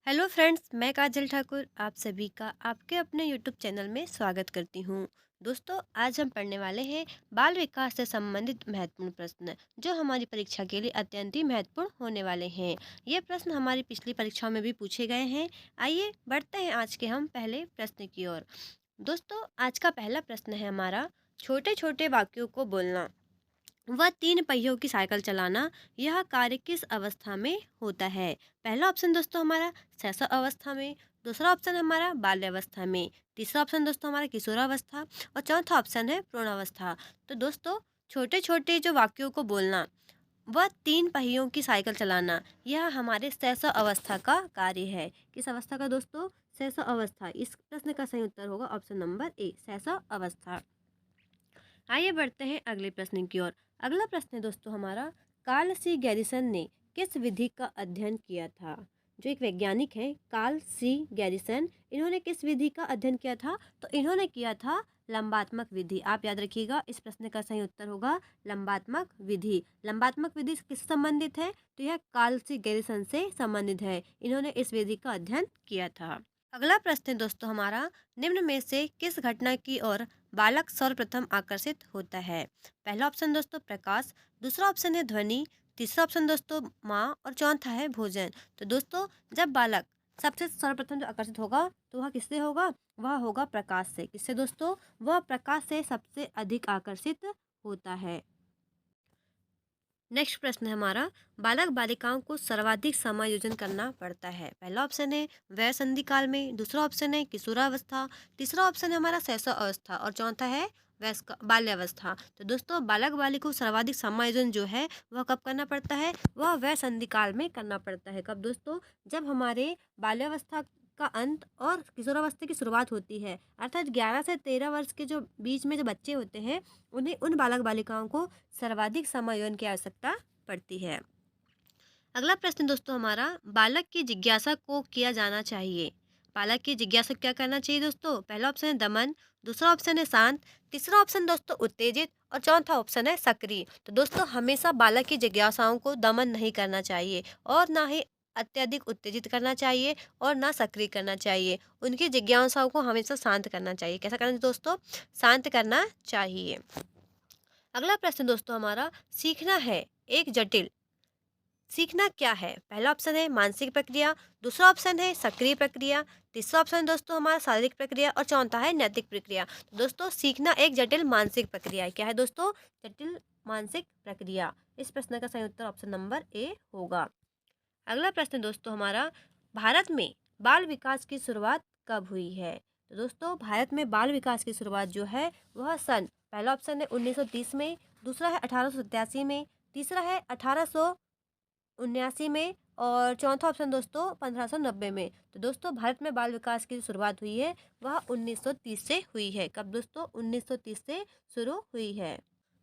Hello friends, मैं काजल ठाकुर आप सभी का आपके अपने यूट्यूब चैनल में स्वागत करती हूँ। दोस्तों, आज हम पढ़ने वाले हैं बाल विकास से संबंधित महत्वपूर्ण प्रश्न जो हमारी परीक्षा के लिए अत्यंत ही महत्वपूर्ण होने वाले हैं। ये प्रश्न हमारी पिछली परीक्षाओं में भी पूछे गए हैं। आइए बढ़ते हैं आज के हम पहले प्रश्न की ओर। दोस्तों, आज का पहला प्रश्न है हमारा, छोटे छोटे वाक्यों को बोलना व तीन पहियों की साइकिल चलाना, यह कार्य किस अवस्था में होता है? पहला ऑप्शन दोस्तों हमारा शैशव अवस्था में, दूसरा ऑप्शन हमारा बाल्यावस्था में, तीसरा ऑप्शन दोस्तों हमारा किशोरावस्था और चौथा ऑप्शन है प्रौढ़ावस्था। तो दोस्तों, छोटे छोटे जो वाक्यों को बोलना व तीन पहियों की साइकिल चलाना, यह हमारे शैशव अवस्था का कार्य है। किस अवस्था का दोस्तों? शैशव अवस्था। इस प्रश्न का सही उत्तर होगा ऑप्शन नंबर ए, शैशव अवस्था। आइए बढ़ते हैं अगले प्रश्न की ओर। अगला प्रश्न है दोस्तों हमारा, कार्ल सी गैरिसन ने किस विधि का अध्ययन किया था? जो एक वैज्ञानिक है कार्ल सी गैरिसन, इन्होंने किस विधि का अध्ययन किया था? तो इन्होंने किया था लंबात्मक विधि। आप याद रखिएगा, इस प्रश्न का सही उत्तर होगा लंबात्मक विधि। लंबात्मक विधि से किस संबंधित है? तो यह कार्ल सी गैरिसन से संबंधित है। इन्होंने इस विधि का अध्ययन किया था। अगला प्रश्न है दोस्तों हमारा, निम्न में से किस घटना की ओर बालक सर्वप्रथम आकर्षित होता है? पहला ऑप्शन दोस्तों प्रकाश, दूसरा ऑप्शन है ध्वनि, तीसरा ऑप्शन दोस्तों माँ और चौथा है भोजन। तो दोस्तों, जब बालक सबसे सर्वप्रथम जो आकर्षित होगा तो वह किससे होगा? वह होगा प्रकाश से। किससे दोस्तों? वह प्रकाश से सबसे अधिक आकर्षित होता है। नेक्स्ट प्रश्न है हमारा, बालक बालिकाओं को सर्वाधिक समायोजन करना पड़ता है। पहला ऑप्शन है वय संधि काल में, दूसरा ऑप्शन है किशोरावस्था, तीसरा ऑप्शन है हमारा शैशव अवस्था और चौथा है वयस्क बाल्यावस्था। तो दोस्तों, बालक बालिका को सर्वाधिक समायोजन जो है वह कब करना पड़ता है? वह वय संधि काल में करना पड़ता है। कब दोस्तों? जब हमारे बाल्यावस्था का अंत और किशोरावस्था की शुरुआत होती है, अर्थात 11 से 13 वर्ष के जो बीच में जो बच्चे होते हैं, उन्हें उन बालक बालिकाओं को सर्वाधिक समायोजन की आवश्यकता पड़ती है। अगला प्रश्न दोस्तों हमारा, बालक की जिज्ञासा को किया जाना चाहिए। बालक की जिज्ञासा को क्या करना चाहिए दोस्तों? पहला ऑप्शन है दमन, दूसरा ऑप्शन है शांत, तीसरा ऑप्शन दोस्तों उत्तेजित और चौथा ऑप्शन है सक्रिय। तो दोस्तों, हमेशा बालक की जिज्ञासाओं को दमन नहीं करना चाहिए और ना ही अत्यधिक उत्तेजित करना चाहिए और ना सक्रिय करना चाहिए। उनकी जिज्ञासाओं को हमेशा शांत करना चाहिए। कैसा करना चाहिए दोस्तों? शांत करना चाहिए। अगला प्रश्न दोस्तों हमारा, सीखना है एक जटिल, सीखना क्या है? पहला ऑप्शन है मानसिक प्रक्रिया, दूसरा ऑप्शन है सक्रिय प्रक्रिया, तीसरा ऑप्शन दोस्तों हमारा शारीरिक प्रक्रिया और चौथा है नैतिक प्रक्रिया। तो दोस्तों, सीखना एक जटिल मानसिक प्रक्रिया है। क्या है दोस्तों? जटिल मानसिक प्रक्रिया। इस प्रश्न का सही उत्तर ऑप्शन नंबर ए होगा। अगला प्रश्न दोस्तों हमारा, भारत में बाल विकास की शुरुआत कब हुई है? तो दोस्तों, भारत में बाल विकास की शुरुआत जो है वह सन, पहला ऑप्शन है 1930 में, दूसरा है 1887 में, तीसरा है 1879 में और चौथा ऑप्शन दोस्तों 1590 में। तो दोस्तों, भारत में बाल विकास की जो शुरुआत हुई है वह 1930 से हुई है। कब दोस्तों? 1930 से शुरू हुई है।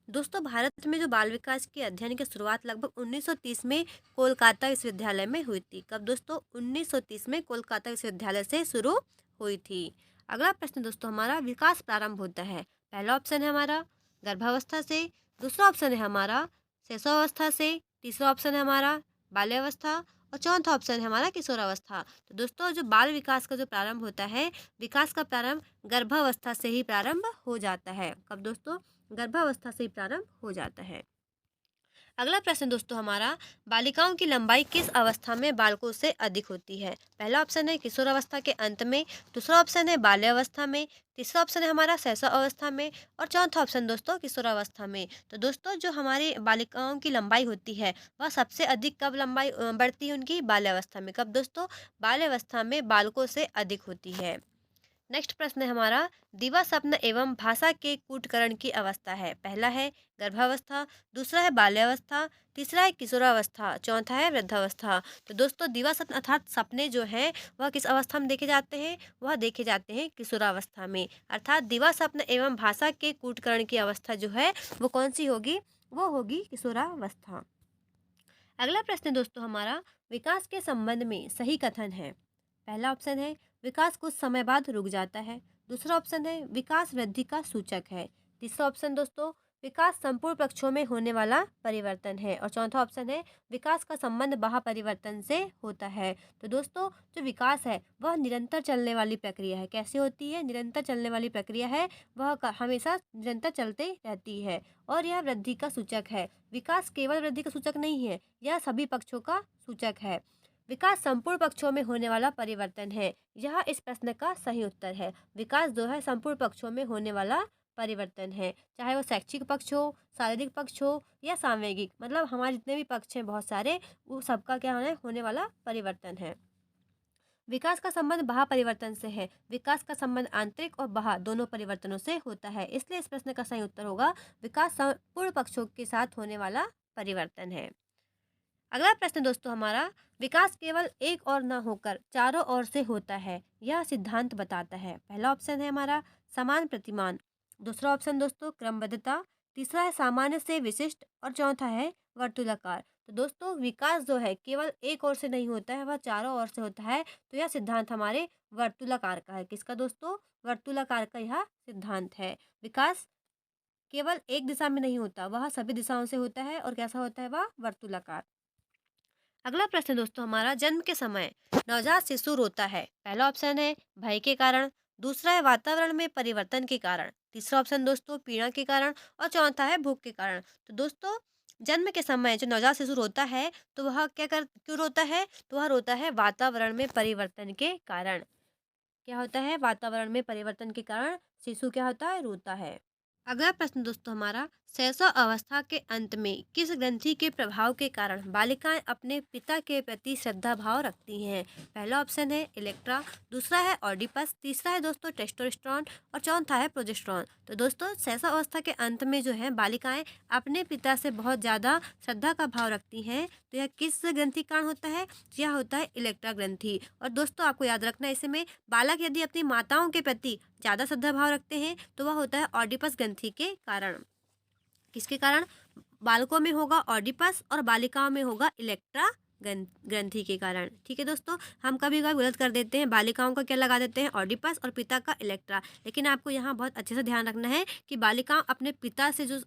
दोस्तों, भारत में जो बाल विकास के अध्ययन की शुरुआत लगभग 1930 में कोलकाता विश्वविद्यालय में हुई थी। कब दोस्तों? 1930 में कोलकाता विश्वविद्यालय से शुरू हुई थी। अगला प्रश्न दोस्तों हमारा, विकास प्रारंभ होता है। पहला ऑप्शन है हमारा गर्भावस्था से, दूसरा ऑप्शन है हमारा शैशवावस्था से, तीसरा ऑप्शन है हमारा बाल्यावस्था और चौथा ऑप्शन है हमारा किशोरावस्था। तो दोस्तों, जो बाल विकास का जो प्रारंभ होता है, विकास का प्रारंभ गर्भावस्था से ही प्रारंभ हो जाता है। कब दोस्तों? गर्भावस्था से ही प्रारंभ हो जाता है। अगला प्रश्न दोस्तों हमारा, बालिकाओं की लंबाई किस अवस्था में बालकों से अधिक होती है? पहला ऑप्शन है किशोरावस्था के अंत में, दूसरा ऑप्शन है बाल्यावस्था में, तीसरा ऑप्शन है हमारा शैशव अवस्था में और चौथा ऑप्शन दोस्तों किशोरावस्था में। तो दोस्तों, जो हमारी बालिकाओं की लंबाई होती है वह सबसे अधिक कब लंबाई बढ़ती है उनकी? बाल्यावस्था में। कब दोस्तों? बाल्यावस्था में बालकों से अधिक होती है। नेक्स्ट प्रश्न है हमारा, दिवा स्वप्न एवं भाषा के कूटकरण की अवस्था है। पहला है गर्भावस्था, दूसरा है बाल्यावस्था, तीसरा है किशोरावस्था, चौथा है वृद्धावस्था। तो दोस्तों, दिवा स्वप्न अर्थात सपने जो हैं वह किस अवस्था में देखे जाते हैं? वह देखे जाते हैं किशोरावस्था में। अर्थात दिवा स्वप्न एवं भाषा के कूटकरण की अवस्था जो है वो कौन सी होगी? वो होगी किशोरावस्था। अगला प्रश्न दोस्तों हमारा, विकास के संबंध में सही कथन है। पहला ऑप्शन है विकास कुछ समय बाद रुक जाता है, दूसरा ऑप्शन है विकास वृद्धि का सूचक है, तीसरा ऑप्शन दोस्तों विकास संपूर्ण पक्षों में होने वाला परिवर्तन है। और चौथा ऑप्शन है विकास का संबंध बाह्य परिवर्तन से होता है। तो दोस्तों जो विकास है वह निरंतर चलने वाली प्रक्रिया है। कैसे होती है? निरंतर चलने वाली प्रक्रिया है, वह हमेशा निरंतर चलते रहती है और यह वृद्धि का सूचक है। विकास केवल वृद्धि का सूचक नहीं है, यह सभी पक्षों का सूचक है। विकास संपूर्ण पक्षों में होने वाला परिवर्तन है, यह इस प्रश्न का सही उत्तर है। विकास जो है संपूर्ण पक्षों में होने वाला परिवर्तन है, चाहे वो शैक्षिक पक्ष हो, शारीरिक पक्ष हो या सामूहिक, मतलब हमारे जितने भी पक्ष हैं बहुत सारे, वो सबका क्या होने वाला परिवर्तन है। विकास का संबंध बाह्य परिवर्तन से है। विकास का संबंध आंतरिक और बाह्य दोनों परिवर्तनों से होता है, इसलिए इस प्रश्न का सही उत्तर होगा विकास संपूर्ण पक्षों के साथ होने वाला परिवर्तन है। अगला प्रश्न दोस्तों हमारा, विकास केवल एक और न होकर चारों ओर से होता है, यह सिद्धांत बताता है। पहला ऑप्शन है हमारा समान प्रतिमान, दूसरा ऑप्शन दोस्तों क्रमबद्धता, तीसरा है सामान्य से विशिष्ट और चौथा है वर्तुलाकार। तो दोस्तों विकास जो है केवल एक ओर से नहीं होता है, वह चारों ओर से होता है। तो यह सिद्धांत हमारे वर्तुलाकार का है। किसका दोस्तों? वर्तुलाकार का यह सिद्धांत है। विकास केवल एक दिशा में नहीं होता, वह सभी दिशाओं से होता है और कैसा होता है? वह वर्तुलाकार। अगला प्रश्न दोस्तों हमारा, जन्म के समय नवजात शिशु रोता है। पहला ऑप्शन है भय के कारण, दूसरा है वातावरण में परिवर्तन के कारण, तीसरा ऑप्शन दोस्तों पीड़ा के कारण और चौथा है भूख के कारण। तो दोस्तों जन्म के समय जो नवजात शिशु रोता है तो वह क्यों रोता है? तो वह रोता है वातावरण में परिवर्तन के कारण। क्या होता है? वातावरण में परिवर्तन के कारण शिशु क्या होता है? रोता है। अगला प्रश्न दोस्तों हमारा, शैशव अवस्था के अंत में किस ग्रंथि के प्रभाव के कारण बालिकाएं अपने पिता के प्रति श्रद्धा भाव रखती हैं? पहला ऑप्शन है इलेक्ट्रा, दूसरा है ऑडिपस, तीसरा है दोस्तों टेस्टोस्टेरोन और चौथा है प्रोजेस्टेरोन। तो दोस्तों शैशव अवस्था के अंत में जो है बालिकाएं अपने पिता से बहुत ज़्यादा श्रद्धा का भाव रखती हैं। तो यह किस ग्रंथि के कारण होता है? यह होता है इलेक्ट्रा ग्रंथि। और दोस्तों आपको याद रखना है, इसमें बालक यदि अपनी माताओं के प्रति ज़्यादा श्रद्धा भाव रखते हैं तो वह होता है ऑडिपस ग्रंथि के कारण। किसके कारण? बालकों में होगा ऑडिपस और बालिकाओं में होगा इलेक्ट्रा ग्रंथि के कारण। ठीक है दोस्तों, हम कभी कभी गलत कर देते हैं, बालिकाओं का क्या लगा देते हैं? ऑडिपस और पिता का इलेक्ट्रा। लेकिन आपको यहाँ बहुत अच्छे से ध्यान रखना है कि बालिकाओं अपने पिता से जो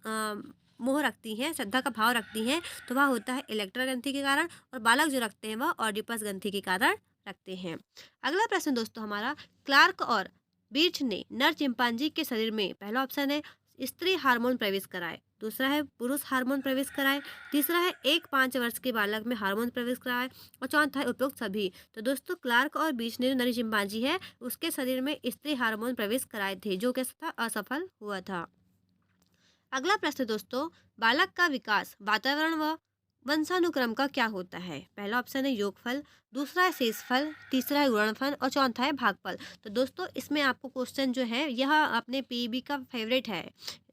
मोह रखती हैं, श्रद्धा का भाव रखती हैं, तो वह होता है इलेक्ट्रा ग्रंथि के कारण, और बालक जो रखते हैं वह ऑडिपस ग्रंथि के कारण रखते हैं। अगला प्रश्न दोस्तों हमारा, क्लार्क और बीच ने नर चिंपांजी के शरीर में, पहला ऑप्शन है स्त्री हार्मोन प्रवेश कराए, दूसरा है पुरुष हार्मोन प्रवेश कराए, तीसरा है 1-5 वर्ष के बालक में हार्मोन प्रवेश कराए और चौथा है उपरोक्त सभी। तो दोस्तों क्लार्क और बीच ने जो नर चिंपांजी है उसके शरीर में स्त्री हार्मोन प्रवेश कराए थे, जो कैसा था? असफल हुआ था। अगला प्रश्न दोस्तों, बालक का विकास वातावरण व वंशानुक्रम का क्या होता है? पहला ऑप्शन है योगफल, दूसरा है शेषफल, तीसरा है गुणनफल और चौथा है भागफल। तो दोस्तों इसमें आपको क्वेश्चन जो है यह अपने पीईबी का फेवरेट है।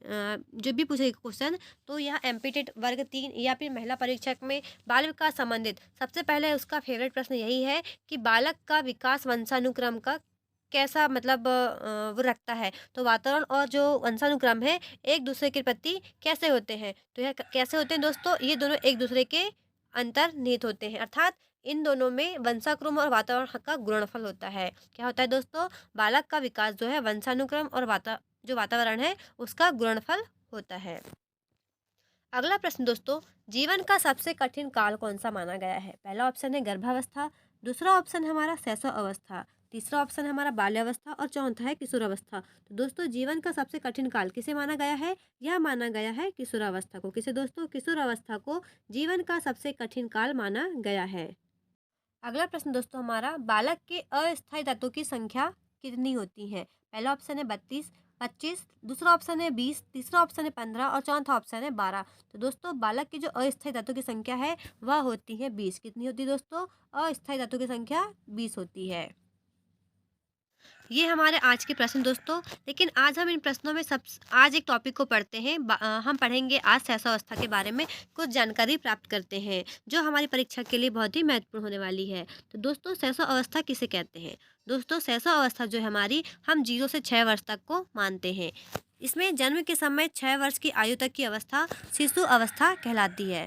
जो भी पूछेगा क्वेश्चन तो यह एमपीटेट वर्ग 3 या फिर महिला परीक्षक में बाल विकास संबंधित सबसे पहले उसका फेवरेट प्रश्न यही है कि बालक का विकास वंशानुक्रम का कैसा, मतलब वो रखता है। तो वातावरण और जो वंशानुक्रम है एक दूसरे के प्रति कैसे होते हैं? तो यह कैसे होते हैं दोस्तों? ये दोनों एक दूसरे के अंतर्निहित होते हैं, अर्थात इन दोनों में वंशानुक्रम और वातावरण का गुणनफल होता है। क्या होता है दोस्तों? बालक का विकास जो है वंशानुक्रम और जो वातावरण है उसका गुणनफल होता है। अगला प्रश्न दोस्तों, जीवन का सबसे कठिन काल कौन सा माना गया है? पहला ऑप्शन है गर्भावस्था, दूसरा ऑप्शन है हमारा शैशव अवस्था, तीसरा ऑप्शन है हमारा बाल्यावस्था और चौथा है किशोरावस्था। तो दोस्तों जीवन का सबसे कठिन काल किसे माना गया है? यह माना गया है किशोरावस्था को। किसे दोस्तों? किशोरावस्था को जीवन का सबसे कठिन काल माना गया है। अगला प्रश्न दोस्तों हमारा, बालक के अस्थायी तत्वों की संख्या कितनी होती है? पहला ऑप्शन है 32, 25, दूसरा ऑप्शन है 20, तीसरा ऑप्शन है 15 और चौथा ऑप्शन है 12। तो दोस्तों बालक की जो अस्थायी तत्वों की संख्या है वह होती है 20। कितनी होती है दोस्तों? अस्थायी तत्वों की संख्या 20 होती है। ये हमारे आज के प्रश्न दोस्तों। लेकिन आज हम इन प्रश्नों में आज एक टॉपिक को पढ़ते हैं। हम पढ़ेंगे आज शैशवावस्था के बारे में कुछ जानकारी प्राप्त करते हैं जो हमारी परीक्षा के लिए बहुत ही महत्वपूर्ण होने वाली है। तो दोस्तों शैशवावस्था किसे कहते हैं? दोस्तों शैशवावस्था जो है हमारी, हम 0 से 6 वर्ष तक को मानते हैं। इसमें जन्म के समय 6 वर्ष की आयु तक की अवस्था शिशु अवस्था कहलाती है।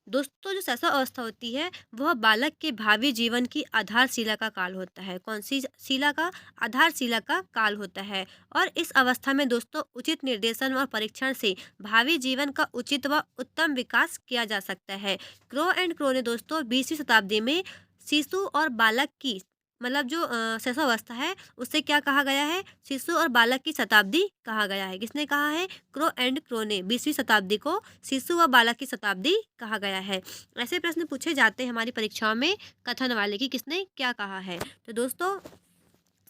दोस्तों जो शैशव अवस्था होती है वह बालक के भावी जीवन की आधारशिला का काल होता है। कौन सी शिला का? आधारशिला का काल होता है। और इस अवस्था में दोस्तों उचित निर्देशन और परीक्षण से भावी जीवन का उचित व उत्तम विकास किया जा सकता है। क्रो एंड क्रो ने दोस्तों 20वीं शताब्दी में शिशु और बालक की मतलब जो शैशव अवस्था है उससे क्या कहा गया है? शिशु और बालक की शताब्दी कहा गया है। किसने कहा है? क्रो एंड क्रो ने 20वीं शताब्दी को शिशु व बालक की शताब्दी कहा गया है। ऐसे प्रश्न पूछे जाते हैं हमारी परीक्षाओं में कथन वाले कि किसने क्या कहा है। तो दोस्तों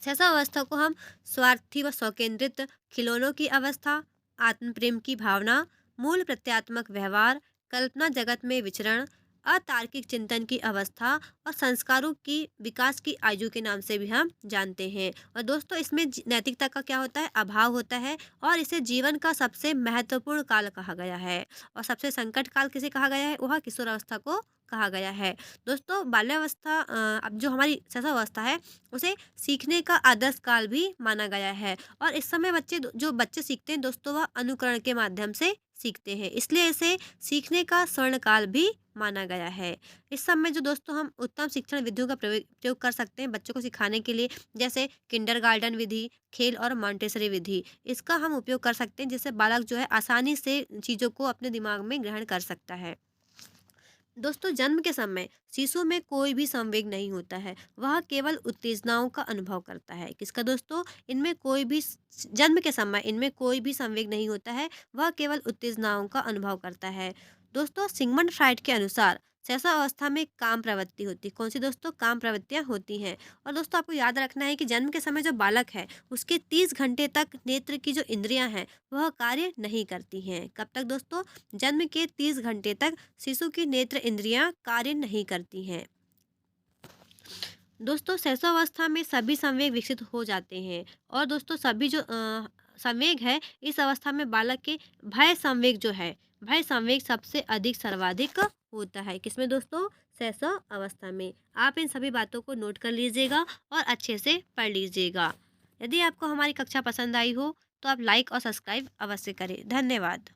शैशव अवस्था को हम स्वार्थी व स्वकेंद्रित खिलौनों की अवस्था, आत्म प्रेम की भावना, मूल प्रत्यात्मक व्यवहार, कल्पना जगत में विचरण, अतार्किक चिंतन की अवस्था और संस्कारों की विकास की आयु के नाम से भी हम जानते हैं। और दोस्तों इसमें नैतिकता का क्या होता है? अभाव होता है। और इसे जीवन का सबसे महत्वपूर्ण काल कहा गया है। और सबसे संकट काल किसे कहा गया है? वह किशोरावस्था को कहा गया है। दोस्तों बाल्यावस्था अब जो हमारी शैशव अवस्था है उसे सीखने का आदर्श काल भी माना गया है। और इस समय जो बच्चे सीखते हैं दोस्तों वह अनुकरण के माध्यम से सीखते हैं, इसलिए इसे सीखने का स्वर्ण काल भी माना गया है। इस समय जो दोस्तों हम उत्तम शिक्षण विधियों का प्रयोग कर सकते हैं बच्चों को सिखाने के लिए, जैसे किंडरगार्टन विधि, खेल और मॉन्टेसरी विधि, इसका हम उपयोग कर सकते हैं जिससे बालक जो है आसानी से चीज़ों को अपने दिमाग में ग्रहण कर सकता है। दोस्तों जन्म के समय शिशु में कोई भी संवेग नहीं होता है, वह केवल उत्तेजनाओं का अनुभव करता है। किसका दोस्तों? इनमें कोई भी जन्म के समय इनमें कोई भी संवेग नहीं होता है, वह केवल उत्तेजनाओं का अनुभव करता है। दोस्तों सिगमंड फ्राइड के अनुसार शैशव अवस्था में काम प्रवृत्ति होती है। कौन सी दोस्तों? काम प्रवृत्तियां होती हैं। और दोस्तों आपको याद रखना है कि जन्म के समय जो बालक है उसके 30 घंटे तक नेत्र की जो इंद्रियां हैं वह कार्य नहीं करती हैं। कब तक दोस्तों? जन्म के 30 घंटे तक शिशु की नेत्र इंद्रियां कार्य नहीं करती हैं। दोस्तों शैशव अवस्था में सभी संवेग विकसित हो जाते हैं। और दोस्तों सभी जो संवेग है इस अवस्था में बालक के भय संवेग जो है, भय संवेग सबसे अधिक सर्वाधिक होता है। किसमें दोस्तों? शैशव अवस्था में। आप इन सभी बातों को नोट कर लीजिएगा और अच्छे से पढ़ लीजिएगा। यदि आपको हमारी कक्षा पसंद आई हो तो आप लाइक और सब्सक्राइब अवश्य करें। धन्यवाद।